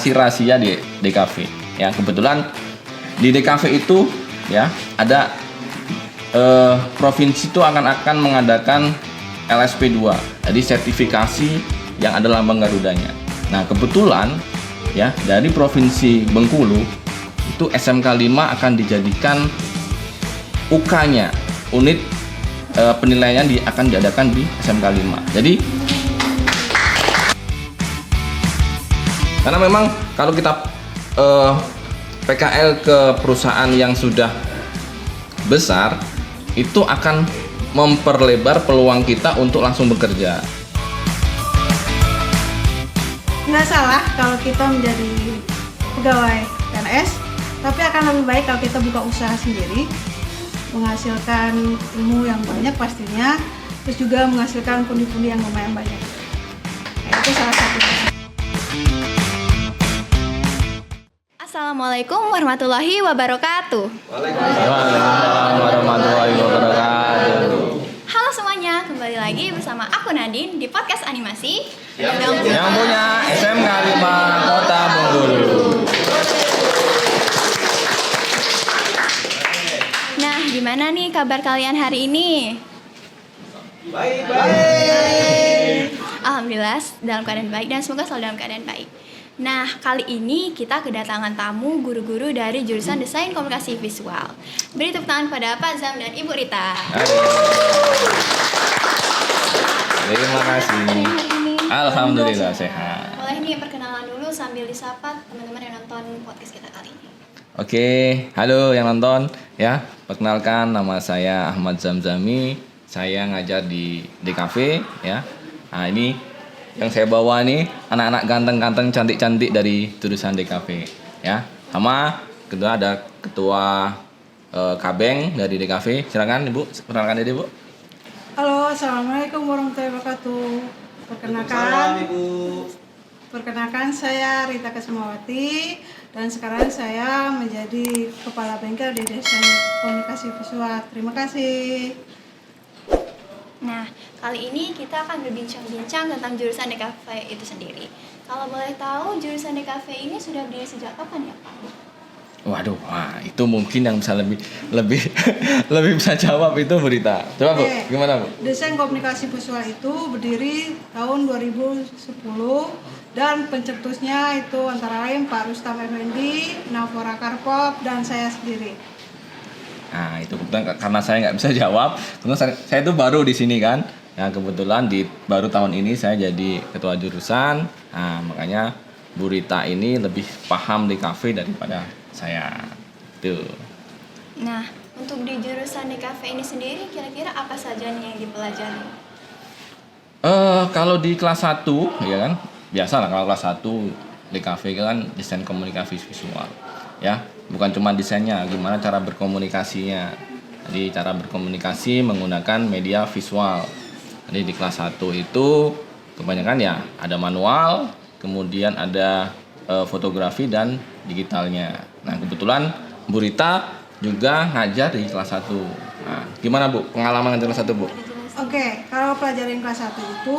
masih rahasia di DKV. Ya, kebetulan di DKV itu ya ada provinsi itu akan mengadakan LSP2. Jadi sertifikasi yang ada lambang Garudanya. Nah, kebetulan ya dari Provinsi Bengkulu itu SMK 5 akan dijadikan UK-nya, unit penilaiannya akan diadakan di SMK 5. Jadi karena memang kalau kita PKL ke perusahaan yang sudah besar itu akan memperlebar peluang kita untuk langsung bekerja. Nggak salah kalau kita menjadi pegawai PNS, tapi akan lebih baik kalau kita buka usaha sendiri, menghasilkan ilmu yang banyak pastinya, terus juga menghasilkan pundi-pundi yang lumayan banyak. Nah, itu salah satunya. Assalamualaikum warahmatullahi wabarakatuh. Waalaikumsalam warahmatullahi wabarakatuh. Halo semuanya, kembali lagi bersama aku Nadine di podcast animasi Yang punya SMK 5 Kota Bengkulu. Nah, gimana nih kabar kalian hari ini? Baik. Alhamdulillah dalam keadaan baik dan semoga selalu dalam keadaan baik. Nah, kali ini kita kedatangan tamu guru-guru dari jurusan Desain Komunikasi Visual. Beri tepuk tangan pada Pak Zam dan Ibu Rita. Terima kasih. Alhamdulillah sehat. Boleh nih perkenalan dulu sambil disapa teman-teman yang nonton podcast kita kali ini. Oke, halo yang nonton ya. Perkenalkan, nama saya Ahmad Zamzami. Saya ngajar di DKV ya. Nah, ini yang saya bawa nih anak-anak ganteng-ganteng cantik-cantik dari jurusan DKV ya. Sama kedua ada ketua Kabeng dari DKV. Silakan Ibu, perkenalkan diri Bu. Halo, assalamualaikum warahmatullahi wabarakatuh. Perkenalkan saya Rita Kesumawati dan sekarang saya menjadi kepala bengkel di Desain Komunikasi Visual. Terima kasih. Nah, kali ini kita akan berbincang-bincang tentang jurusan DKV itu sendiri. Kalau boleh tahu, jurusan DKV ini sudah berdiri sejak kapan ya, Pak? Waduh, itu mungkin yang bisa lebih lebih bisa jawab itu Berita. Coba Bu, gimana Bu? Desain Komunikasi Visual itu berdiri tahun 2010 dan pencetusnya itu antara lain Pak Rustam Effendi, Navora Karpov, dan saya sendiri. Nah, itu kebetulan karena saya nggak bisa jawab, karena saya itu baru di sini kan. Nah, kebetulan baru tahun ini saya jadi ketua jurusan. Nah, makanya Bu Rita ini lebih paham di kafe daripada saya. Tuh. Nah, untuk di jurusan DKV ini sendiri kira-kira apa saja nih yang dipelajari? Kalau di kelas 1 ya kan, biasa lah kalau kelas 1 DKV kan desain komunikasi visual. Ya, bukan cuma desainnya, gimana cara berkomunikasinya. Jadi cara berkomunikasi menggunakan media visual. Jadi di kelas 1 itu kebanyakan ya ada manual, kemudian ada fotografi dan digitalnya. Nah, kebetulan Bu Rita juga ngajar di kelas 1. Nah, gimana Bu pengalaman ngajar kelas 1 Bu? Oke, kalau pelajaran kelas 1 itu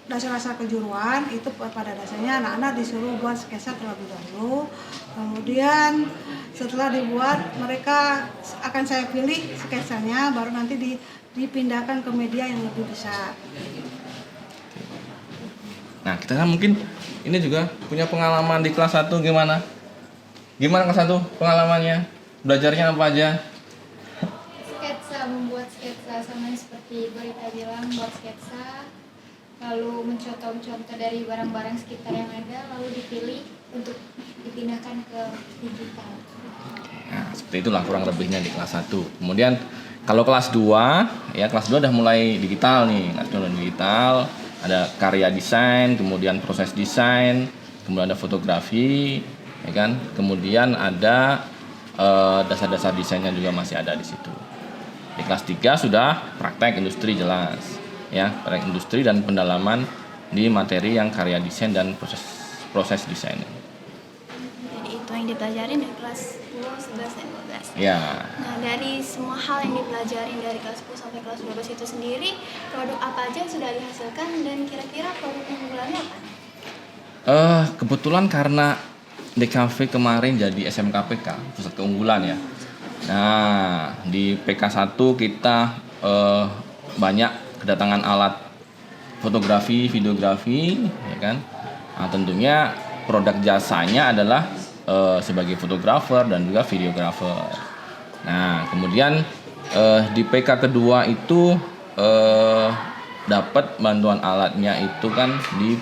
dasar-dasar kejuruan itu pada dasarnya anak-anak disuruh buat sketsa terlebih dahulu. Kemudian setelah dibuat mereka akan saya pilih sketsanya, baru nanti dipindahkan ke media yang lebih besar. Nah, kita kan mungkin ini juga punya pengalaman di kelas 1 gimana? Gimana kelas 1 pengalamannya? Belajarnya apa aja? Membuat sketsa sama seperti Berita bilang, buat sketsa, lalu mencontoh dari barang-barang sekitar yang ada, lalu dipilih untuk dipindahkan ke digital. Nah, seperti itulah kurang lebihnya di kelas 1. Kemudian kalau kelas 2, ya kelas 2 udah mulai digital nih. Kelas 2 udah digital, ada karya desain, kemudian proses desain, kemudian ada fotografi, ya kan? Kemudian ada dasar-dasar desainnya juga masih ada di situ. Di kelas 3 sudah praktek industri jelas. Ya, praktek industri dan pendalaman di materi yang karya desain dan proses desain. Jadi itu yang dipelajarin dari kelas 10, 11, dan 12. Ya. Nah, dari semua hal yang dipelajarin dari kelas 10 sampai kelas 12 itu sendiri, produk apa aja yang sudah dihasilkan dan kira-kira produk unggulannya apa? Kebetulan karena DKV kemarin jadi SMKPK, pusat keunggulan ya. Nah, di PK1 kita banyak kedatangan alat fotografi, videografi, ya kan. Nah, tentunya produk jasanya adalah sebagai fotografer dan juga videografer. Nah, kemudian di PK kedua itu dapat bantuan alatnya itu kan di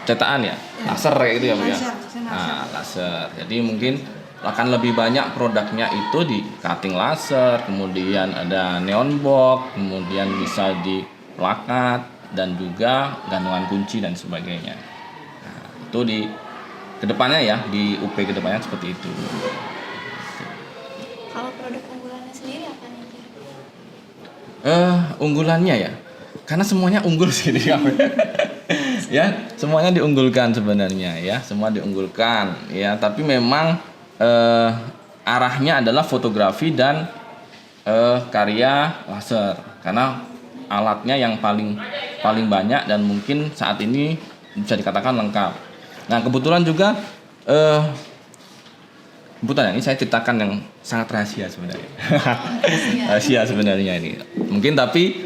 cetakan ya, laser kayak gitu ya Bu ya. Nah, laser. Jadi mungkin akan lebih banyak produknya itu di cutting laser, kemudian ada neon box, kemudian bisa di plakat dan juga gantungan kunci dan sebagainya. Nah, itu di kedepannya ya, di UP kedepannya seperti itu. Kalau produk unggulannya sendiri apa nih? Unggulannya ya, karena semuanya unggul sih di kami. Ya, semuanya diunggulkan sebenarnya ya, semua diunggulkan ya. Tapi memang arahnya adalah fotografi dan karya laser, karena alatnya yang paling banyak dan mungkin saat ini bisa dikatakan lengkap. Nah, kebetulan juga kebetulan ini saya ceritakan yang sangat rahasia sebenarnya. Rahasia sebenarnya ini. Mungkin tapi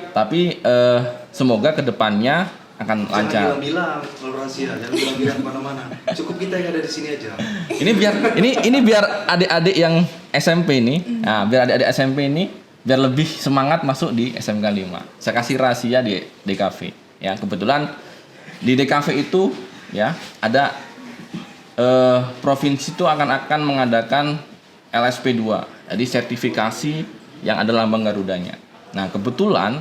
semoga kedepannya akan lancar. Jangan bilang kalau rahasia, jangan bilang kemana-mana. Cukup kita yang ada di sini aja. Ini biar adik-adik yang SMP ini, nah, biar adik-adik SMP ini biar lebih semangat masuk di SMK 5. Saya kasih rahasia di DKV. Ya, kebetulan di DKV itu ya ada provinsi itu akan mengadakan LSP 2. Jadi sertifikasi yang ada lambang Garudanya. Nah, kebetulan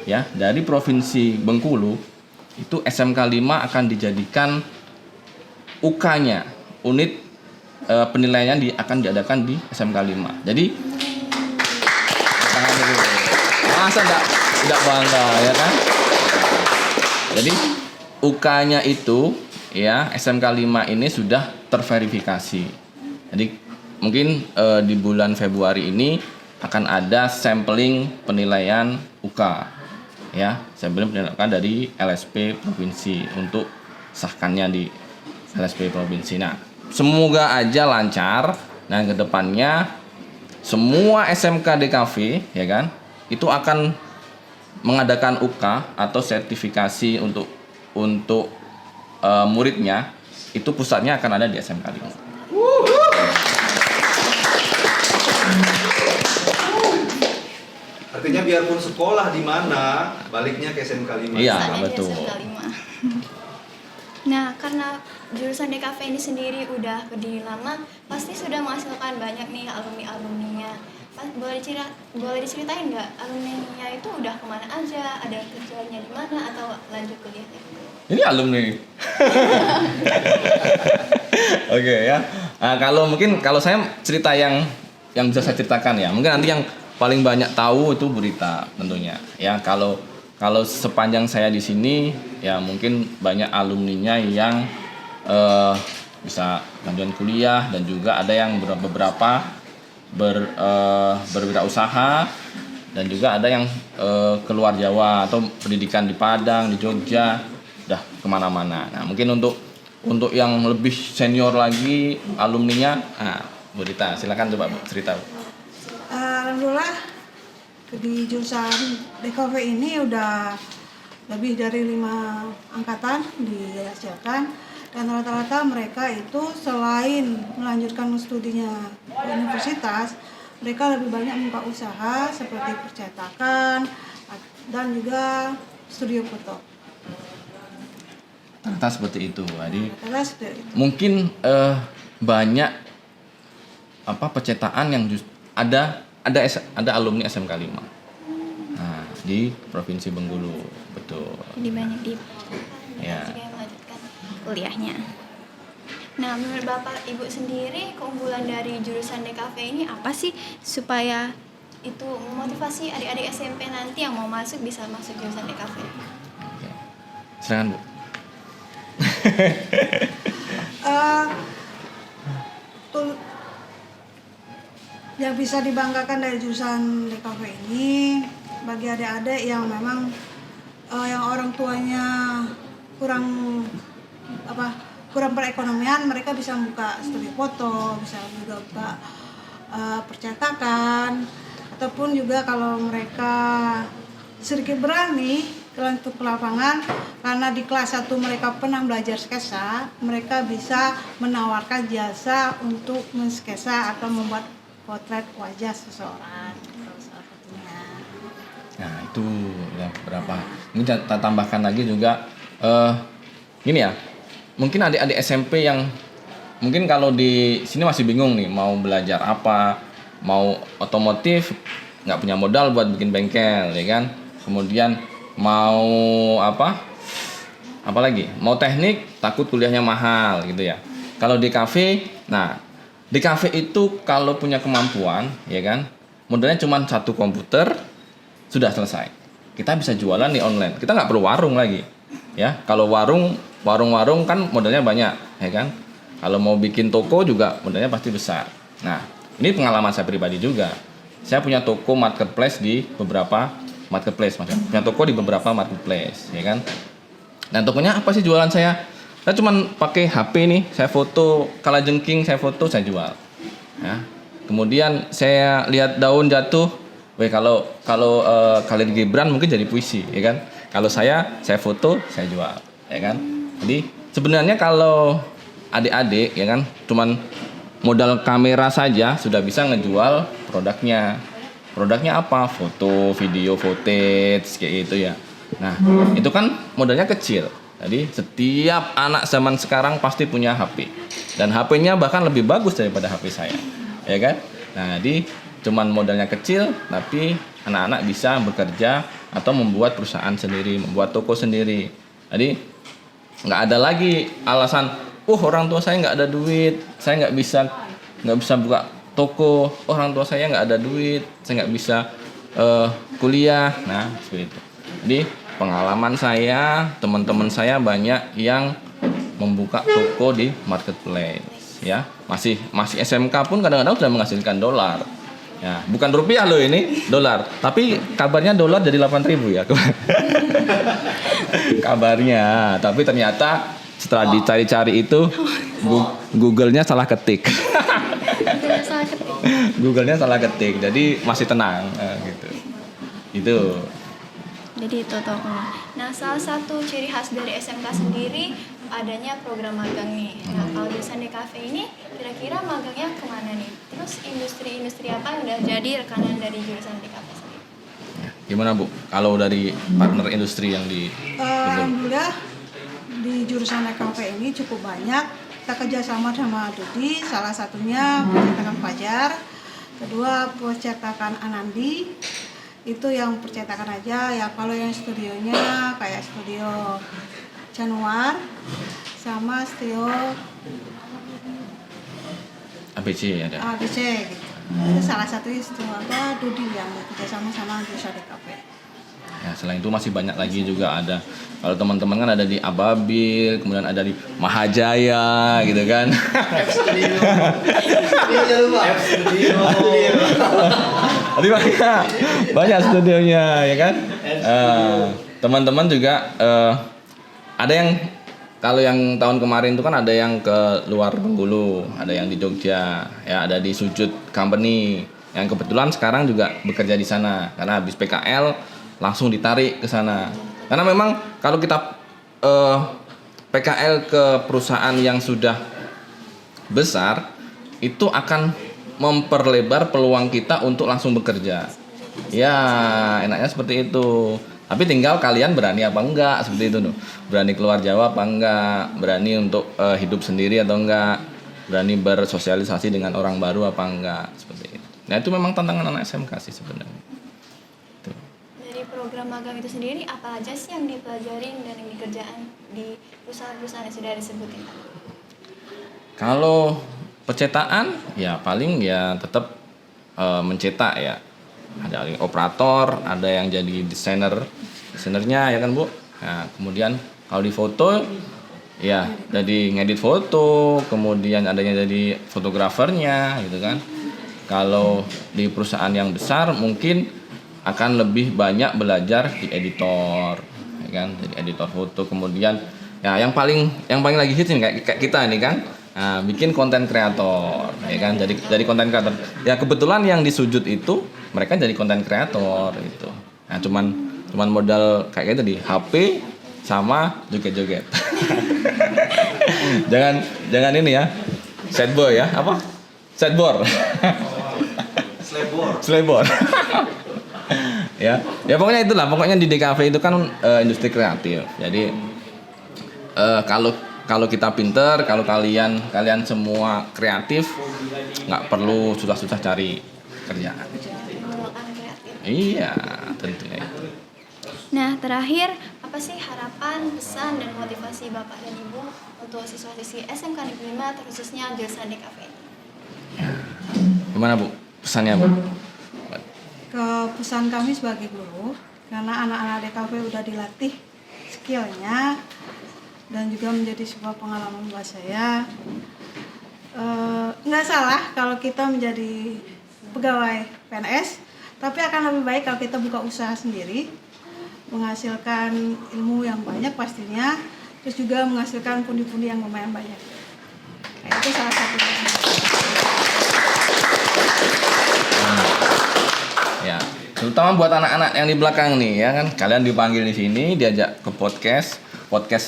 ya dari Provinsi Bengkulu itu SMK 5 akan dijadikan UK-nya, unit penilaiannya akan diadakan di SMK 5. Jadi masa tidak bangga ya kan? Jadi UK-nya itu ya SMK 5 ini sudah terverifikasi. Jadi mungkin di bulan Februari ini akan ada sampling penilaian UK. Ya, sampling penilaian dari LSP provinsi untuk sahkannya di LSP provinsi. Nah, semoga aja lancar. Nah, kedepannya semua SMK DKV ya kan itu akan mengadakan UK atau sertifikasi untuk muridnya, itu pusatnya akan ada di SMK 5. Artinya biarpun sekolah di mana, baliknya ke SMK 5. Iya, Ada di betul. SMK 5. Nah, karena jurusan DKV ini sendiri udah berdiri lama, pasti sudah menghasilkan banyak nih alumni-alumninya. Boleh diceritain nggak alumninya itu udah kemana aja, ada kerjanya di mana atau lanjut kuliahnya? Ini alumni. Oke ya. Nah, kalau saya cerita yang bisa saya ceritakan ya, mungkin nanti yang paling banyak tahu itu Bu Rita tentunya. Ya, kalau sepanjang saya di sini ya mungkin banyak alumninya yang bisa lanjut kuliah dan juga ada yang beberapa berwirausaha dan juga ada yang keluar Jawa atau pendidikan di Padang, di Jogja, udah kemana-mana. Nah, mungkin untuk yang lebih senior lagi alumninya, Bu Rita silakan coba Bu, cerita. Alhamdulillah di jurusan DKV ini udah lebih dari 5 angkatan dihasilkan, dan rata-rata mereka itu selain melanjutkan studinya ke universitas, mereka lebih banyak membuka usaha seperti percetakan dan juga studio foto. Rata seperti itu. Jadi Seperti itu. mungkin banyak percetakan yang ada alumni SMK 5. Nah, di Provinsi Bengkulu, betul. Jadi banyak di Ya. juga yang melanjutkan kuliahnya. Nah, menurut Bapak Ibu sendiri, keunggulan dari jurusan DKV ini apa sih supaya itu memotivasi adik-adik SMP nanti yang mau masuk bisa masuk jurusan DKV? Oke. Silakan Bu. Yang bisa dibanggakan dari jurusan DKV ini bagi adik-adik yang memang yang orang tuanya kurang apa kurang perekonomian, mereka bisa buka studio foto, bisa juga buka percetakan, ataupun juga kalau mereka sedikit berani untuk ke lapangan, karena di kelas 1 mereka pernah belajar sketsa, mereka bisa menawarkan jasa untuk mensketsa atau membuat potret wajah seseorang. Salah satunya. Nah itu ya berapa. Ini kita tambahkan lagi juga gini ya. Mungkin adik-adik SMP yang mungkin kalau di sini masih bingung nih mau belajar apa, mau otomotif nggak punya modal buat bikin bengkel, ya kan? Kemudian mau apa lagi? Mau teknik takut kuliahnya mahal gitu ya. Kalau di kafe, nah di kafe itu kalau punya kemampuan, ya kan? Modalnya cuma 1 komputer sudah selesai. Kita bisa jualan di online. Kita nggak perlu warung lagi, ya. Kalau warung kan modalnya banyak, ya kan? Kalau mau bikin toko juga modalnya pasti besar. Nah, ini pengalaman saya pribadi juga. Saya punya toko marketplace di beberapa marketplace, punya toko di beberapa marketplace, ya kan? Dan tokonya apa sih jualan saya? Saya cuma pakai HP nih, saya foto kalajengking, saya foto, saya jual. Ya. Kemudian saya lihat daun jatuh, kalau Khalil Gibran mungkin jadi puisi, ya kan? Kalau saya foto, saya jual, ya kan? Jadi sebenarnya kalau adik-adik, ya kan, cuman modal kamera saja sudah bisa ngejual produknya. Produknya apa? Foto, video, footage kayak gitu ya. Nah, itu kan modalnya kecil. Jadi setiap anak zaman sekarang pasti punya HP. Dan HP-nya bahkan lebih bagus daripada HP saya. Ya kan? Nah, jadi cuman modalnya kecil tapi anak-anak bisa bekerja atau membuat perusahaan sendiri, membuat toko sendiri. Jadi nggak ada lagi alasan, orang tua saya nggak ada duit, saya nggak bisa buka toko, orang tua saya nggak ada duit, saya nggak bisa kuliah. Nah seperti itu. Jadi pengalaman saya, teman-teman saya banyak yang membuka toko di marketplace, ya. Masih SMK pun kadang-kadang sudah menghasilkan dolar. Ya, bukan rupiah loh ini, dolar. Tapi kabarnya dolar jadi 8.000 ya. Kabarnya, tapi ternyata setelah dicari-cari itu Google-nya salah ketik. Google-nya salah ketik. Jadi masih tenang gitu. Itu. Jadi itu tokonya. Nah, salah satu ciri khas dari SMK sendiri adanya program magang nih. Nah, kalau jurusan DKV ini kira-kira magangnya kemana nih? Terus industri-industri apa yang udah jadi rekanan dari jurusan DKV sendiri? Gimana Bu? Kalau dari partner industri yang di Alhamdulillah di jurusan DKV ini cukup banyak. Kita kerjasama sama Dudi, salah satunya percetakan Fajar, kedua percetakan Anandi. Itu yang percetakan aja ya. Kalau yang studionya kayak studio Januar sama studio ABC ada. ABC gitu. Itu salah satu studio Dudi yang kerjasama sama jurusan DKV. Ya, selain itu masih banyak lagi juga ada. Kalau teman-teman kan ada di Ababil, kemudian ada di Mahajaya gitu kan. Tapi banyak studionya ya kan. Teman-teman juga ada yang kalau yang tahun kemarin itu kan ada yang ke luar Bengkulu, ada yang di Jogja, ya ada di Sujud Company yang kebetulan sekarang juga bekerja di sana karena habis PKL langsung ditarik ke sana. Karena memang kalau kita PKL ke perusahaan yang sudah besar itu akan memperlebar peluang kita untuk langsung bekerja. Ya, enaknya seperti itu. Tapi tinggal kalian berani apa enggak seperti itu tuh. Berani keluar Jawa apa enggak, berani untuk hidup sendiri atau enggak, berani bersosialisasi dengan orang baru apa enggak, seperti itu. Nah, itu memang tantangan anak SMK sih sebenarnya. Program magang itu sendiri apa aja sih yang dipelajarin dan yang dikerjakan di perusahaan-perusahaan yang sudah disebutin? Kalau percetakan ya paling ya tetap mencetak ya. Ada operator, ada yang jadi desainernya ya kan Bu. Nah, kemudian kalau di foto ya jadi ngedit foto, kemudian adanya jadi fotografernya gitu kan. Kalau di perusahaan yang besar mungkin akan lebih banyak belajar di editor, ya kan? Jadi editor foto, kemudian Ya, yang paling lagi hits nih kayak kita ini kan. Nah, bikin konten kreator, ya kan? Jadi konten kreator. Ya kebetulan yang di Sujud itu mereka jadi konten kreator itu. Nah, cuman modal kayak gitu di HP sama joget-joget. jangan ini ya. Sad boy ya, apa? Sad boy. Slaybor. Ya pokoknya itulah. Pokoknya di DKV itu kan industri kreatif. Jadi kalau kita pinter, kalau kalian semua kreatif, nggak perlu susah-susah cari kerjaan. Mengembangkan kreatif. Iya, tentunya itu. Nah, terakhir, apa sih harapan, pesan, dan motivasi Bapak dan Ibu untuk siswa-siswi SMK Negeri 5 terkhususnya jurusan DKV ini? Gimana Bu? Pesannya Bu? Ke pesan kami sebagai guru, karena anak-anak DKV udah dilatih skillnya dan juga menjadi sebuah pengalaman buat saya. Nggak salah kalau kita menjadi pegawai PNS, tapi akan lebih baik kalau kita buka usaha sendiri, menghasilkan ilmu yang banyak pastinya, terus juga menghasilkan pundi-pundi yang lumayan banyak. Nah, itu salah satunya. Ya, terutama buat anak-anak yang di belakang nih ya kan, kalian dipanggil di sini, diajak ke podcast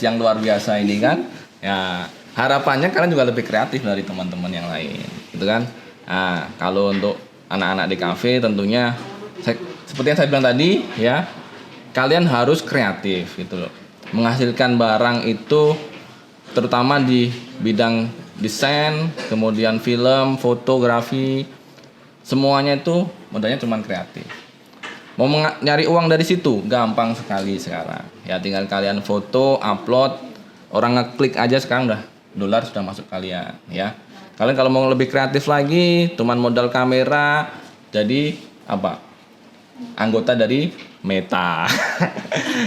yang luar biasa ini kan. Ya, harapannya kalian juga lebih kreatif dari teman-teman yang lain, gitu kan. Nah, kalau untuk anak-anak di kafe tentunya seperti yang saya bilang tadi ya, kalian harus kreatif gitu loh. Menghasilkan barang itu terutama di bidang desain, kemudian film, fotografi, semuanya itu modalnya cuma kreatif. Mau nyari uang dari situ gampang sekali sekarang. Ya tinggal kalian foto, upload, orang ngeklik aja sekarang udah dolar sudah masuk kalian ya. Kalian kalau mau lebih kreatif lagi, cuman modal kamera, jadi apa? Anggota dari Meta.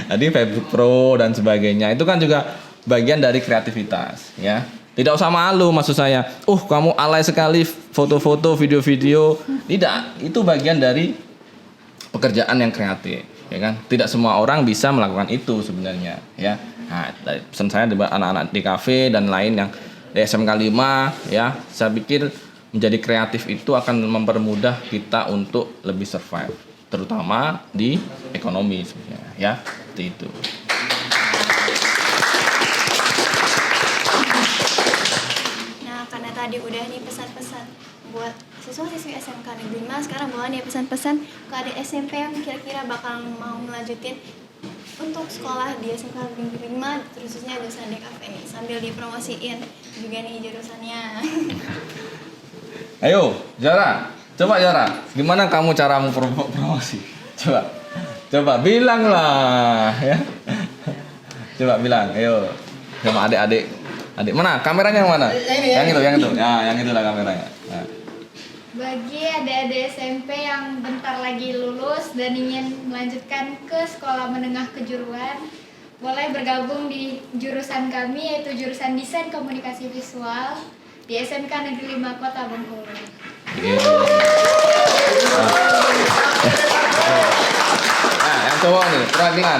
Jadi Facebook Pro dan sebagainya. Itu kan juga bagian dari kreativitas ya. Tidak usah malu maksud saya. Kamu alay sekali foto-foto, video-video. Tidak, itu bagian dari pekerjaan yang kreatif, ya kan? Tidak semua orang bisa melakukan itu sebenarnya, ya. Nah, pesan saya buat anak-anak di kafe dan lain yang di SMK 5, ya. Saya pikir menjadi kreatif itu akan mempermudah kita untuk lebih survive, terutama di ekonomi sebenarnya, ya. Seperti itu. Nah, karena tadi udah nih pesan-pesan buat siswa-siswi SMK Negeri 5, sekarang boleh nih pesan-pesan ke adik SMP yang kira-kira bakal mau melanjutin untuk sekolah di SMK Negeri 5, khususnya jurusan DKV ini, sambil dipromosiin juga nih jurusannya. Ayo, Zara, coba Zara, gimana kamu cara promosi? Coba bilang lah, ya. Coba bilang, ayo, sama adik-adik. Adik mana? Kameranya yang mana? Yang itu. Ya, yang itulah kameranya. Nah. Bagi adik-adik SMP yang bentar lagi lulus dan ingin melanjutkan ke sekolah menengah kejuruan, boleh bergabung di jurusan kami, yaitu jurusan Desain Komunikasi Visual di SMK Negeri 5 Kota Bengkulu. Nah, yang cowok nih, perwakilan.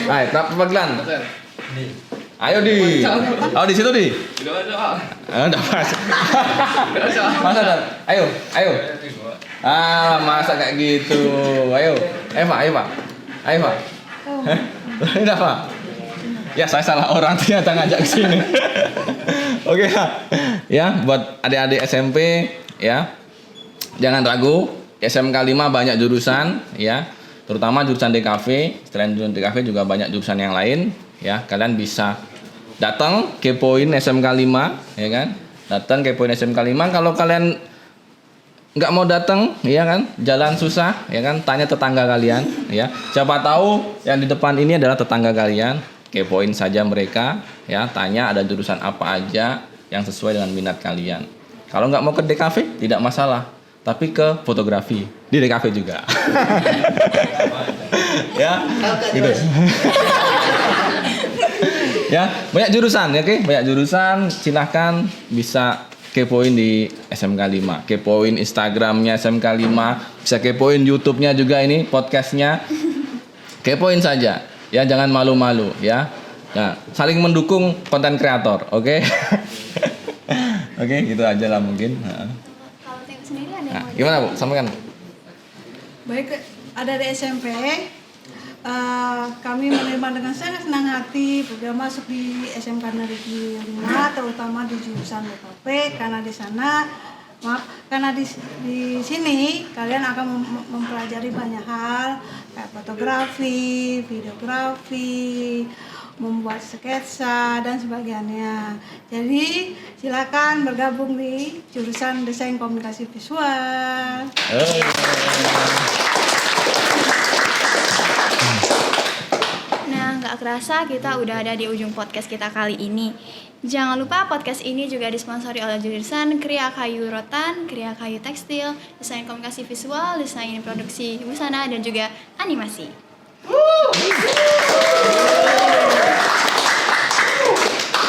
Hai, perwakilan. Ayo di situ di. Udah pas. Masa dah. Ayo. Masa kayak gitu. Ayo, Eva. Ini apa? Ya, saya salah orang ternyata ngajak ke sini. Oke, ya, buat adik-adik SMP ya. Jangan ragu, SMK 5 banyak jurusan ya. Terutama jurusan DKV, selain jurusan DKV juga banyak jurusan yang lain ya. Kalian bisa datang kepoin SMK 5 ya kan. Datang kepoin SMK 5. Kalau kalian nggak mau datang ya kan, jalan susah ya kan, tanya tetangga kalian ya. Siapa tahu yang di depan ini adalah tetangga kalian. Kepoin saja mereka ya, tanya ada jurusan apa aja yang sesuai dengan minat kalian. Kalau nggak mau ke DKV tidak masalah, tapi ke fotografi di DKV juga. Ya gitu. Ya, banyak jurusan ya, oke? Banyak jurusan, silahkan bisa kepoin di SMK 5. Kepoin Instagramnya SMK 5, bisa kepoin YouTube-nya juga ini, podcastnya. Kepoin saja, ya jangan malu-malu ya. Nah, saling mendukung konten kreator, oke? Oke, gitu aja lah mungkin. Nah. Kalau tim sendiri ada yang Nah, mau gimana Bu? Sampaikan. Baik, ada di SMP. Kami menerima dengan sangat senang hati sudah masuk di SMK Negeri 5, terutama di jurusan DKV, karena di sana karena di sini kalian akan mempelajari banyak hal kayak fotografi, videografi, membuat sketsa dan sebagainya. Jadi silakan bergabung di jurusan Desain Komunikasi Visual. Nah, nggak kerasa kita udah ada di ujung podcast kita kali ini. Jangan lupa podcast ini juga disponsori oleh jurusan Kriya Kayu Rotan, Kriya Kayu Tekstil, Desain Komunikasi Visual, Desain Produksi Busana, dan juga Animasi. Terima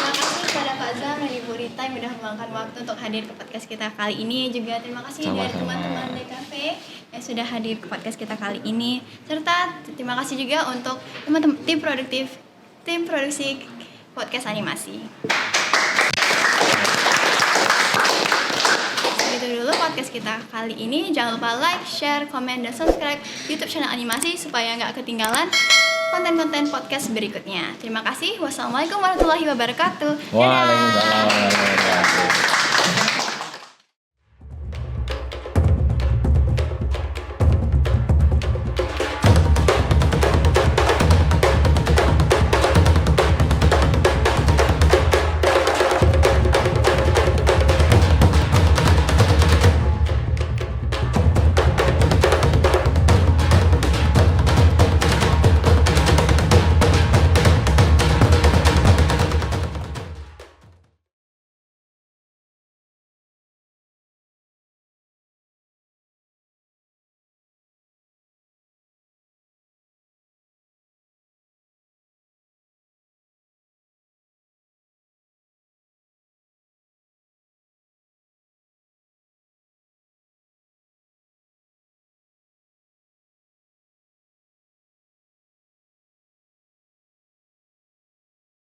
kasih kepada Pak Zam dan Ibu Rita yang sudah meluangkan waktu untuk hadir ke podcast kita kali ini. Juga terima kasih dari Sama-sama. teman-teman DKV yang sudah hadir ke podcast kita kali ini. Serta terima kasih juga untuk teman-teman tim produksi podcast Animasi. Segitu dulu podcast kita kali ini. Jangan lupa like, share, komen, dan subscribe YouTube channel Animasi supaya nggak ketinggalan konten-konten podcast berikutnya. Terima kasih. Wassalamualaikum warahmatullahi wabarakatuh. Dadah. Waalaikumsalam warahmatullahi wabarakatuh.